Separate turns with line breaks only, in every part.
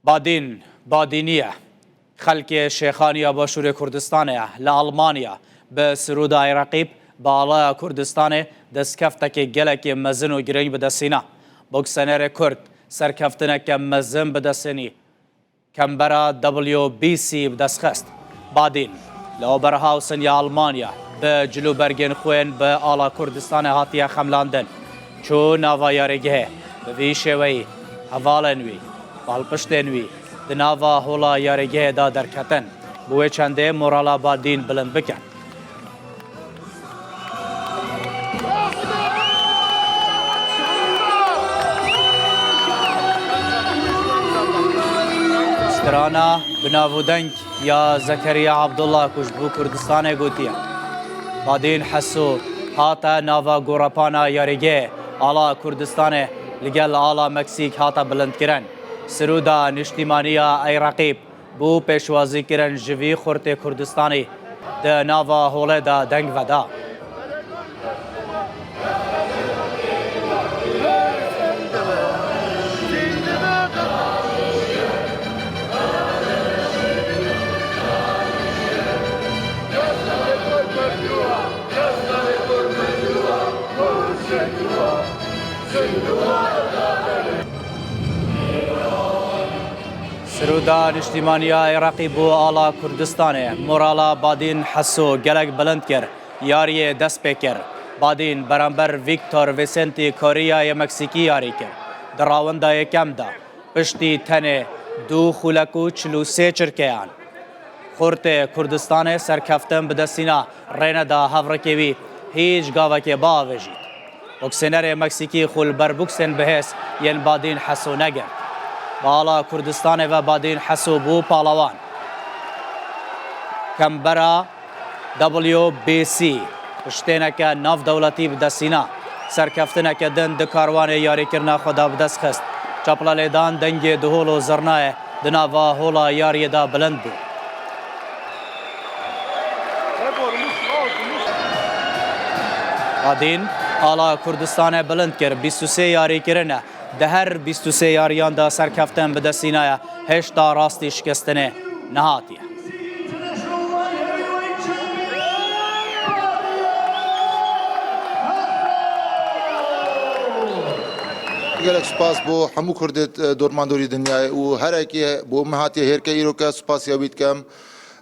بادین بادینیه خلک شیخانیا باشور کردستانه لآلمانیا به سرودای رقیب بالا کردستان دستکفته که گلک مزن و گرنگ بدسینا بوکسنر کرد سرکفتنه که مزن بدسینی کمبرا WBC بدستخست بادین لابرهاوسن یا آلمانیا به جلوبرگن خوین به آلا کردستان هاتیه خملاندن چو ناوایارگه به ویشوی حوالنوی بالپشتنوی دناوا هولا یارگه دا درکتن بوی چنده مورالا بادین بلند بکن سترانا بناودنگ یا زکریا عبدالله کش بو کردستان گوتیه بادین حسو هاتا ناوا گوراپانا یارگه آلا کردستان لگل آلا مکسیک هاتا بلند کرن سرودا نشتیمانیا ای رقیب بو پیشوازی کرن جوی خورت کردستانی ده ناوا هوله دا دنگ ودا سرودا نشتیمانیا عراقی بو آلا کردستانه مورالا بادین حسو گلک بلند کر یاری دست پیکر بادین برانبر ویکتور ویسنتی کوریا مکسیکی یاری کر دراونده کم دا پشتی تنه دو خولکو 43 چرکیان خورت کردستان سرکفتن بدستینا رین دا هفرکیوی هیچ گاوه که باویجید بوکسنر مکسیکی خول بر بوکسن بهس ین بادین حسو نگر بالا کردستان و بادین حسو بو پالوان کمبرا WBC پشتینک ناف دولتی بدستینا سرکفتنک دن دکاروان یاری کرنا خدا بدست خست چپلا لیدان دنگ دهول و زرنای دناوا هولا یاری دا بلند بود بادین آلا کردستان بلند کر 23 یاری کرنه ده هر 23 یاریان دا سرکفتن به دستینای هشتا راستی شکستنه نهاتیه
گلک سپاس بو همو کردت دورماندوری دنیای و هر اکی بو مهاتی هرکه ایرو که سپاس یابید کم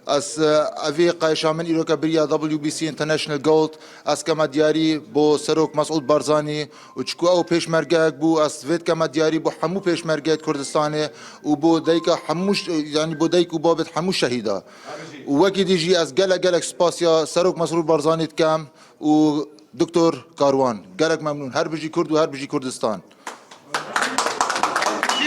از اوی قایشامن ایرو که بریا WBC International Gold از کما دیاری بو سروک مسعود بارزانی و چکو او پیشمرگه بو از وید کما دیاری بو همو پیشمرگه کردستانه و بو دیکا هموش یعنی بو دیک و بابت همو شهیدا و وکی دیجی از گلک سپاسیا سروک مسعود بارزانی کم و دکتر کاروان گلک ممنون هر بجی کرد و هر بجی کردستان